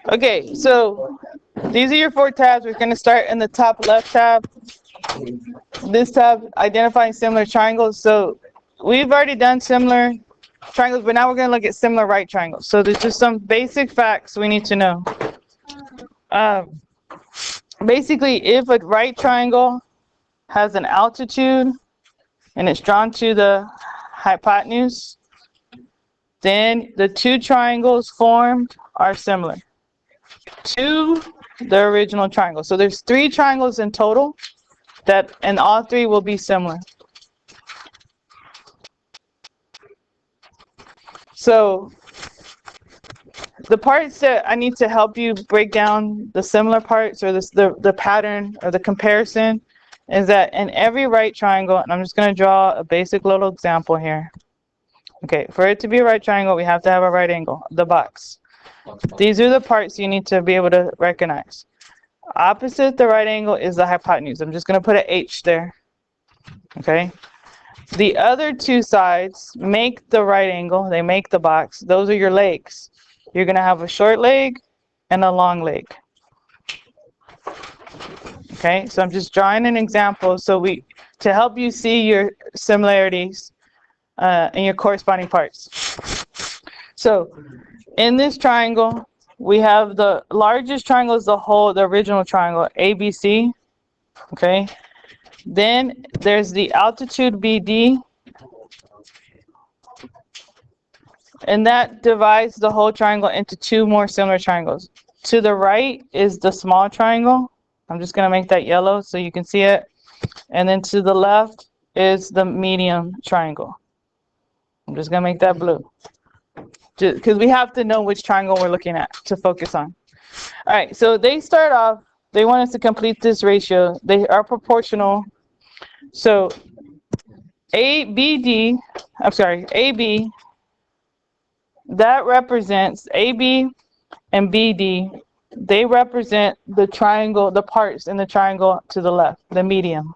Okay, so these are your 4 tabs. We're going to start in the top left tab. This tab, identifying similar triangles. So we've already done similar triangles, but now we're going to look at similar right triangles. So there's just some basic facts we need to know. Basically, if a right triangle has an altitude and it's drawn to the hypotenuse, then the 2 triangles formed are similar to the original triangle. So there's 3 triangles in total, and all 3 will be similar. So the parts that I need to help you break down the similar parts, or the pattern or the comparison, is that in every right triangle, and I'm just going to draw a basic little example here. Okay, for it to be a right triangle, we have to have a right angle, the box. These are the parts you need to be able to recognize. Opposite the right angle is the hypotenuse. I'm just going to put an H there. Okay. The other 2 sides make the right angle. They make the box. Those are your legs. You're going to have a short leg and a long leg. Okay, so I'm just drawing an example to help you see your similarities in your corresponding parts. So in this triangle, we have the largest triangle is the original triangle, ABC. Okay. Then there's the altitude BD. And that divides the whole triangle into 2 more similar triangles. To the right is the small triangle. I'm just going to make that yellow so you can see it. And then to the left is the medium triangle. I'm just going to make that blue, because we have to know which triangle we're looking at to focus on. All right, so they start off, they want us to complete this ratio. They are proportional. So AB, that represents AB and BD. They represent the triangle, the parts in the triangle to the left, the medium.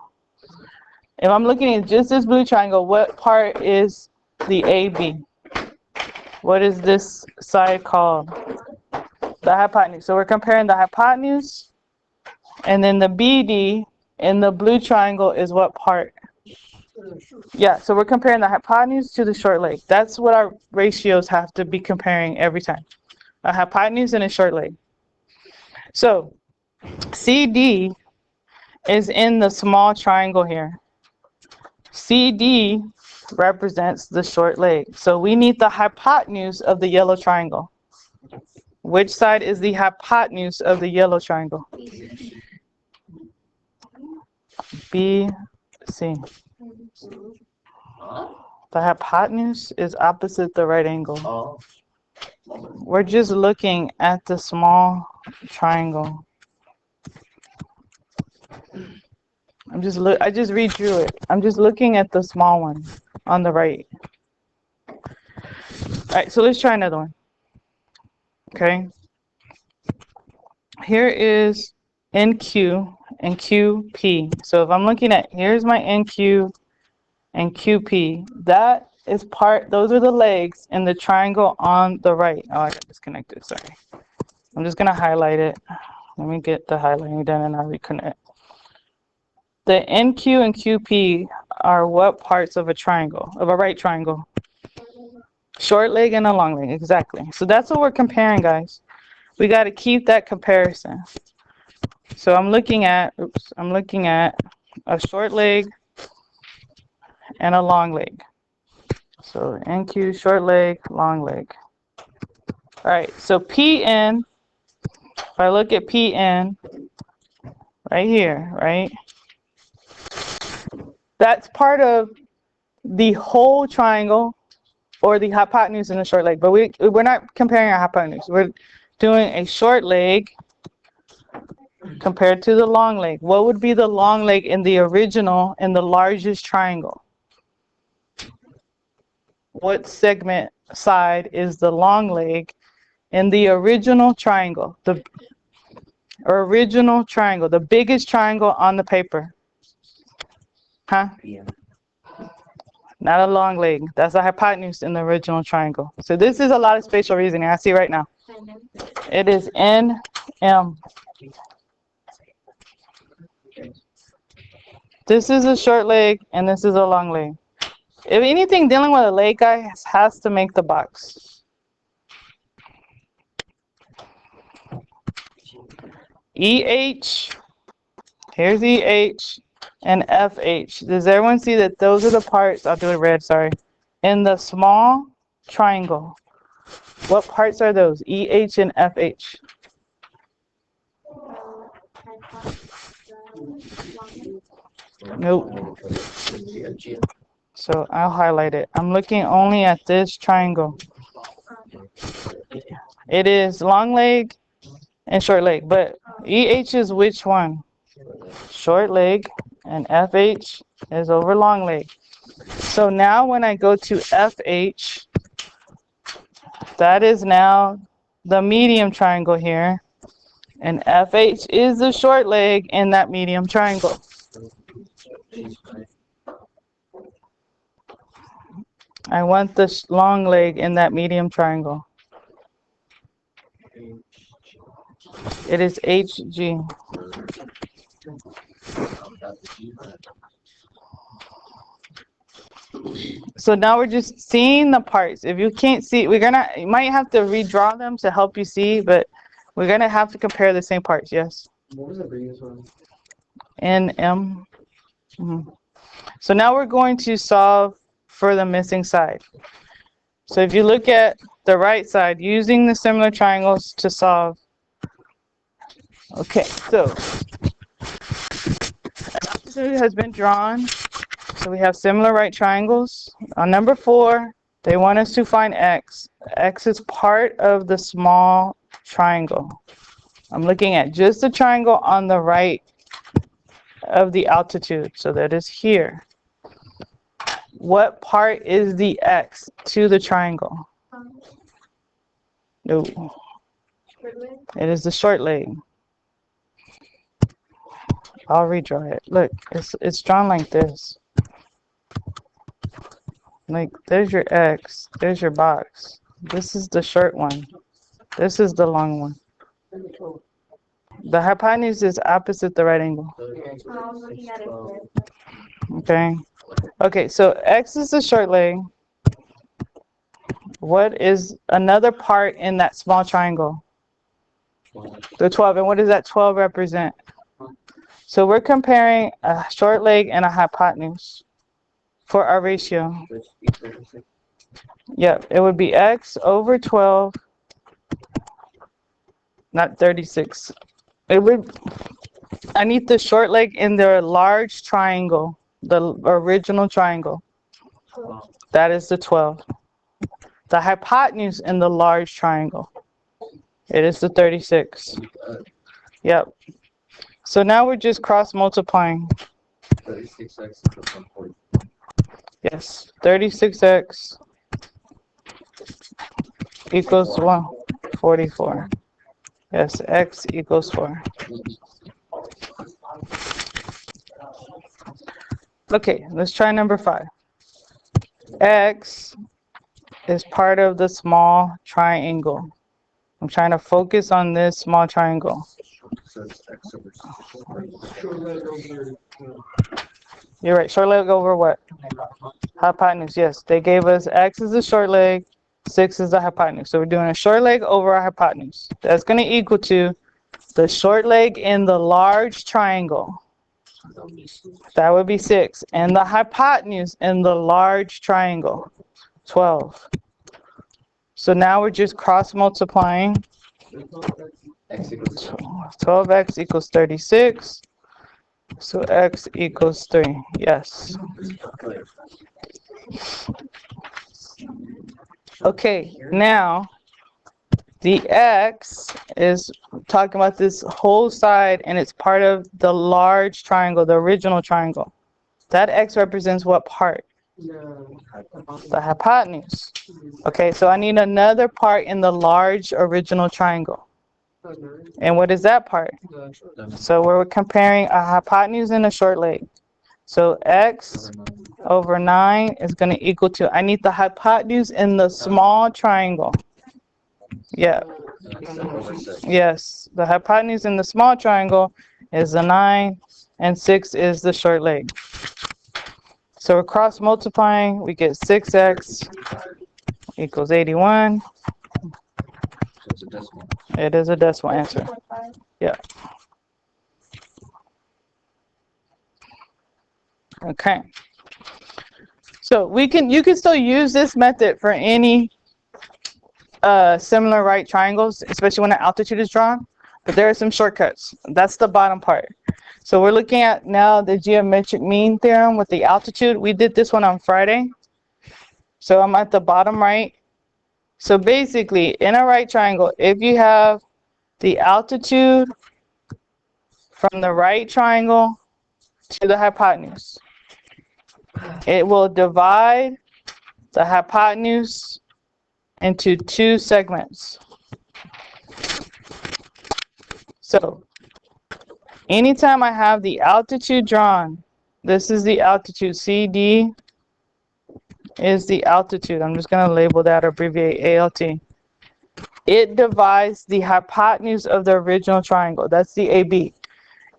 If I'm looking at just this blue triangle, what part is the AB? What is this side called? The hypotenuse. So we're comparing the hypotenuse, and then the BD in the blue triangle is what part? Yeah, so we're comparing the hypotenuse to the short leg. That's what our ratios have to be comparing every time. A hypotenuse and a short leg. So CD is in the small triangle here. CD represents the short leg. So we need the hypotenuse of the yellow triangle. Which side is the hypotenuse of the yellow triangle? B, C. The hypotenuse is opposite the right angle. We're just looking at the small triangle. I just redrew it. I'm just looking at the small one on the right. All right, so let's try another one. Okay. Here is NQ and QP. So if I'm looking at, here's my NQ and QP. That is those are the legs in the triangle on the right. Oh, I got disconnected, sorry. I'm just gonna highlight it. Let me get the highlighting done and I'll reconnect. The NQ and QP are what parts of a triangle, of a right triangle? Short leg and a long leg, exactly. So that's what we're comparing, guys. We got to keep that comparison. So I'm looking at a short leg and a long leg. So NQ, short leg, long leg. All right, so PN, if I look at PN right here, right? That's part of the whole triangle or the hypotenuse in the short leg. But we're not comparing our hypotenuse. We're doing a short leg compared to the long leg. What would be the long leg in the original, in the largest triangle? What segment side is the long leg in the original triangle? The original triangle, the biggest triangle on the paper. Huh? Not a long leg. That's a hypotenuse in the original triangle. So this is a lot of spatial reasoning I see right now. It is NM. This is a short leg and this is a long leg. If anything dealing with a leg, guys, has to make the box. EH, here's EH and FH. Does everyone see that those are the parts, I'll do it red, sorry, in the small triangle? What parts are those, EH and FH? Nope. So I'll highlight it. I'm looking only at this triangle. It is long leg and short leg, but EH is which one? Short leg, and FH is over long leg. So now when I go to FH, that is now the medium triangle here, and FH is the short leg in that medium triangle. I want the long leg in that medium triangle. It is HG. So now we're just seeing the parts. If you can't see, you might have to redraw them to help you see, but we're gonna have to compare the same parts, yes? What was the previous one? NM. So now we're going to solve for the missing side. So if you look at the right side, using the similar triangles to solve. Okay, so it has been drawn. So we have similar right triangles. On number 4, they want us to find x. X is part of the small triangle. I'm looking at just the triangle on the right of the altitude. So that is here. What part is the x to the triangle? No. It is the short leg. I'll redraw it. Look, it's drawn like this. Like, there's your X, there's your box. This is the short one. This is the long one. The hypotenuse is opposite the right angle. Okay. Okay, so X is the short leg. What is another part in that small triangle? The 12. And what does that 12 represent? So we're comparing a short leg and a hypotenuse for our ratio. Yep, it would be x over 12, not 36. I need the short leg in the large triangle, the original triangle. That is the 12. The hypotenuse in the large triangle. It is the 36. Yep. So now we're just cross multiplying. 36x equals 140. Yes, 36x equals 144. Yes, x equals 4. Okay, let's try number 5. X is part of the small triangle. I'm trying to focus on this small triangle. You're right, short leg over what? Hypotenuse, yes. They gave us x is the short leg, 6 is the hypotenuse. So we're doing a short leg over a hypotenuse. That's going to equal to the short leg in the large triangle. That would be 6. And the hypotenuse in the large triangle, 12. So now we're just cross multiplying. 12x equals 36. So x equals 3. Yes. Okay, now the x is talking about this whole side, and it's part of the large triangle, the original triangle. That x represents what part? The hypotenuse. Okay, so I need another part in the large original triangle. And what is that part? So we're comparing a hypotenuse and a short leg. So x over 9 is going to equal to, I need the hypotenuse in the small triangle. Yeah, 7/6. Yes, the hypotenuse in the small triangle is the 9, and 6 is the short leg. So we're cross multiplying, we get 6x equals 81. So it's a decimal. It is a decimal answer. Yeah. Okay. So you can still use this method for any similar right triangles, especially when the altitude is drawn, but there are some shortcuts. That's the bottom part. So we're looking at now the geometric mean theorem with the altitude. We did this one on Friday. So I'm at the bottom right. So basically, in a right triangle, if you have the altitude from the right triangle to the hypotenuse, it will divide the hypotenuse into two segments. So anytime I have the altitude drawn, this is the altitude, CD is the altitude. I'm just going to label that, abbreviate ALT. It divides the hypotenuse of the original triangle. That's the AB.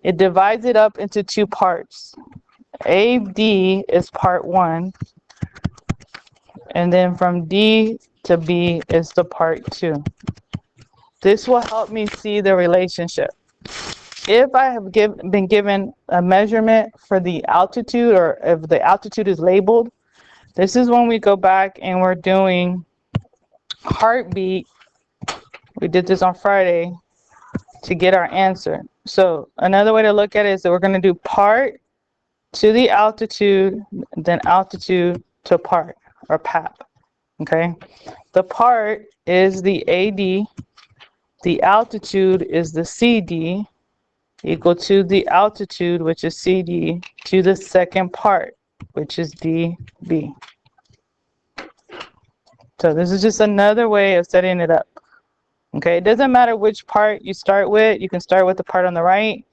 It divides it up into two parts. AD is part 1, and then from D to B is the part 2. This will help me see the relationship. If I have been given a measurement for the altitude, or if the altitude is labeled, this is when we go back and we're doing heartbeat. We did this on Friday to get our answer. So another way to look at it is that we're going to do part to the altitude, then altitude to part, or PAP. Okay? The part is the AD, the altitude is the CD, equal to the altitude, which is CD, to the second part, which is DB. So this is just another way of setting it up. Okay, it doesn't matter which part you start with. You can start with the part on the right,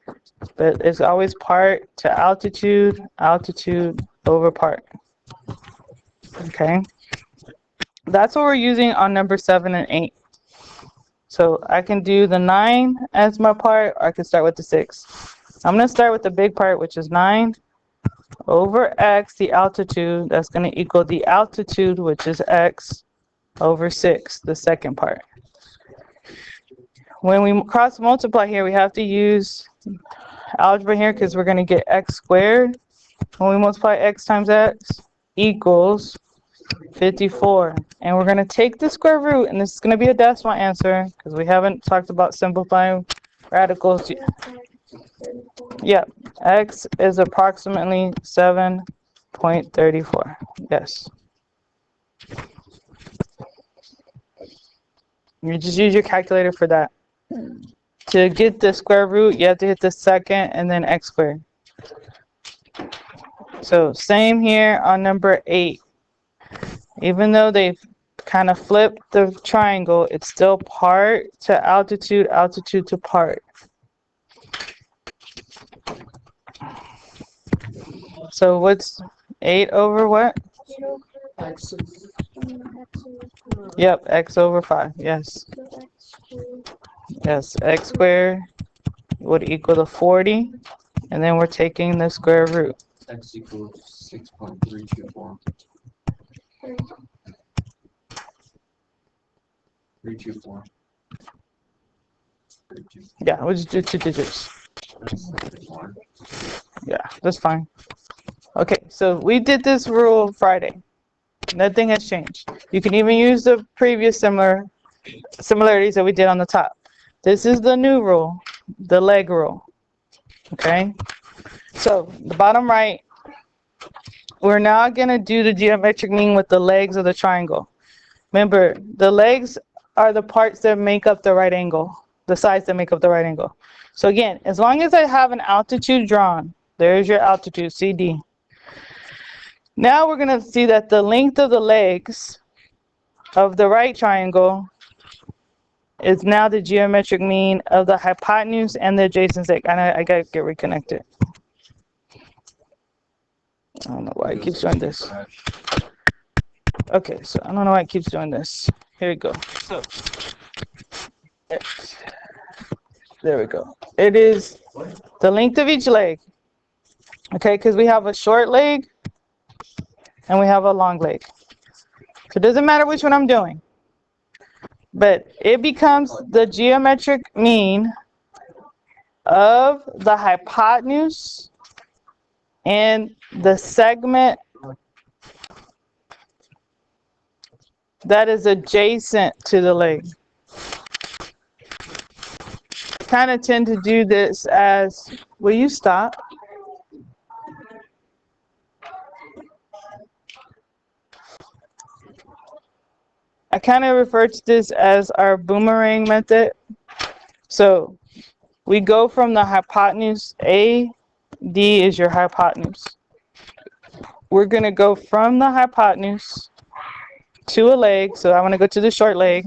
but it's always part to altitude, altitude over part. Okay, that's what we're using on number 7 and 8. So I can do the 9 as my part, or I can start with the 6. I'm going to start with the big part, which is 9 over x, the altitude. That's going to equal the altitude, which is x, over 6, the second part. When we cross multiply here, we have to use algebra here because we're going to get x squared. When we multiply x times x equals 54. And we're going to take the square root, and this is going to be a decimal answer because we haven't talked about simplifying radicals. Yeah, x is approximately 7.34. Yes. You just use your calculator for that. To get the square root, you have to hit the second and then x squared. So same here on number 8. Even though they've kind of flipped the triangle, it's still part to altitude, altitude to part. So what's 8 over what? Yep, x over 5. Yes. Yes, x squared would equal to 40. And then we're taking the square root. X equals 6.324. 324. Yeah, we'll just do 2 digits. Yeah, that's fine. Okay, so we did this rule Friday. Nothing has changed. You can even use the previous similarities that we did on the top. This is the new rule, the leg rule. Okay, so the bottom right, we're now going to do the geometric mean with the legs of the triangle. Remember, the legs are the parts that make up the right angle, the sides that make up the right angle. So again, as long as I have an altitude drawn, there's your altitude, CD. Now we're going to see that the length of the legs of the right triangle is now the geometric mean of the hypotenuse and the adjacent side. I got to get reconnected. I don't know why it keeps doing this. Okay, so I don't know why it keeps doing this. Here we go. So There we go. It is the length of each leg. Okay, because we have a short leg and we have a long leg. So it doesn't matter which one I'm doing. But it becomes the geometric mean of the hypotenuse and the segment that is adjacent to the leg. Kind of tend to do this as, will you stop? I kind of refer to this as our boomerang method. So we go from the hypotenuse, AD is your hypotenuse. We're going to go from the hypotenuse to a leg. So I want to go to the short leg,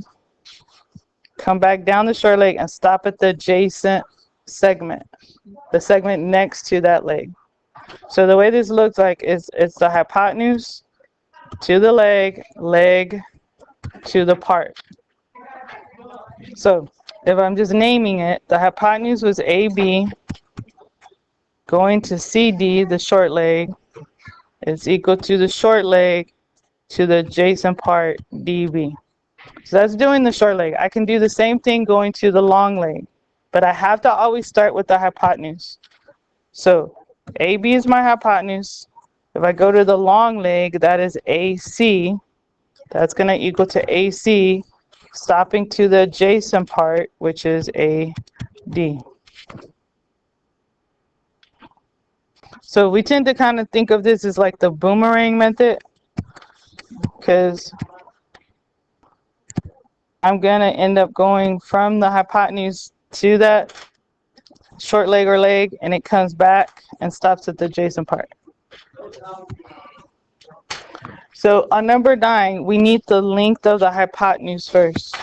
come back down the short leg and stop at the adjacent segment, the segment next to that leg. So the way this looks like is it's the hypotenuse to the leg, leg to the part. So if I'm just naming it, the hypotenuse was AB going to CD, the short leg, is equal to the short leg to the adjacent part, DB. So that's doing the short leg. I can do the same thing going to the long leg, but I have to always start with the hypotenuse. So AB is my hypotenuse. If I go to the long leg, that is AC. That's going to equal to AC, stopping to the adjacent part, which is AD. So we tend to kind of think of this as like the boomerang method, because I'm going to end up going from the hypotenuse to that short leg or leg, and it comes back and stops at the adjacent part. So on number 9, we need the length of the hypotenuse first,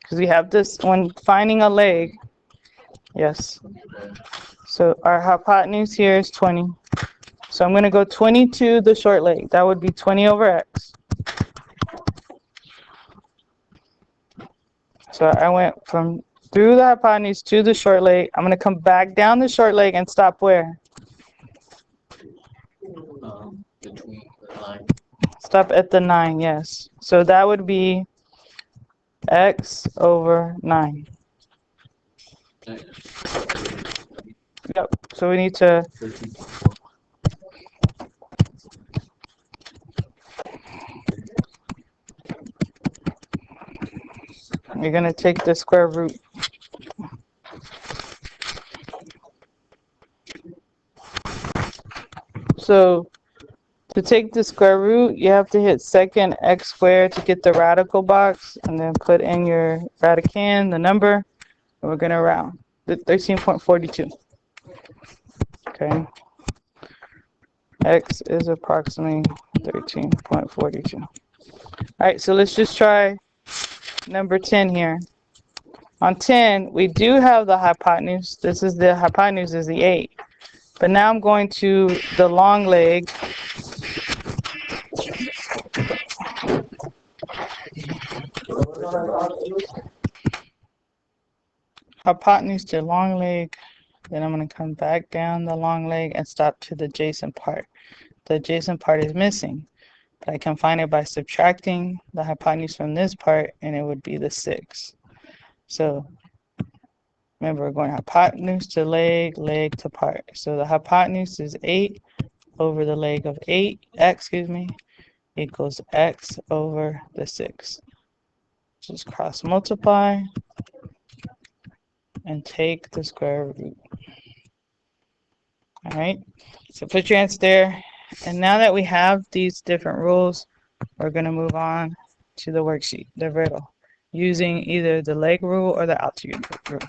because we have this when finding a leg. Yes. So our hypotenuse here is 20. So I'm going to go 20 to the short leg. That would be 20 over x. So I went from through the hypotenuse to the short leg. I'm going to come back down the short leg and stop where? Between the 9. Stop at the 9, yes. So that would be x over 9. Yep. So we need to 13.4. You're going to take the square root. So to take the square root, you have to hit second x squared to get the radical box, and then put in your radicand, the number, and we're going to round. 13.42. Okay. X is approximately 13.42. All right, so let's just try number 10 here. On 10, we do have the hypotenuse. This is the hypotenuse is the 8. But now I'm going to the long leg. Hypotenuse to long leg. Then I'm going to come back down the long leg and stop to the adjacent part. The adjacent part is missing, but I can find it by subtracting the hypotenuse from this part, and it would be the 6. So remember, we're going hypotenuse to leg, leg to part. So the hypotenuse is 8 over the leg of 8, equals x over the 6. Just cross multiply and take the square root. All right, so put your answer there. And now that we have these different rules, we're going to move on to the worksheet, the riddle, using either the leg rule or the altitude rule.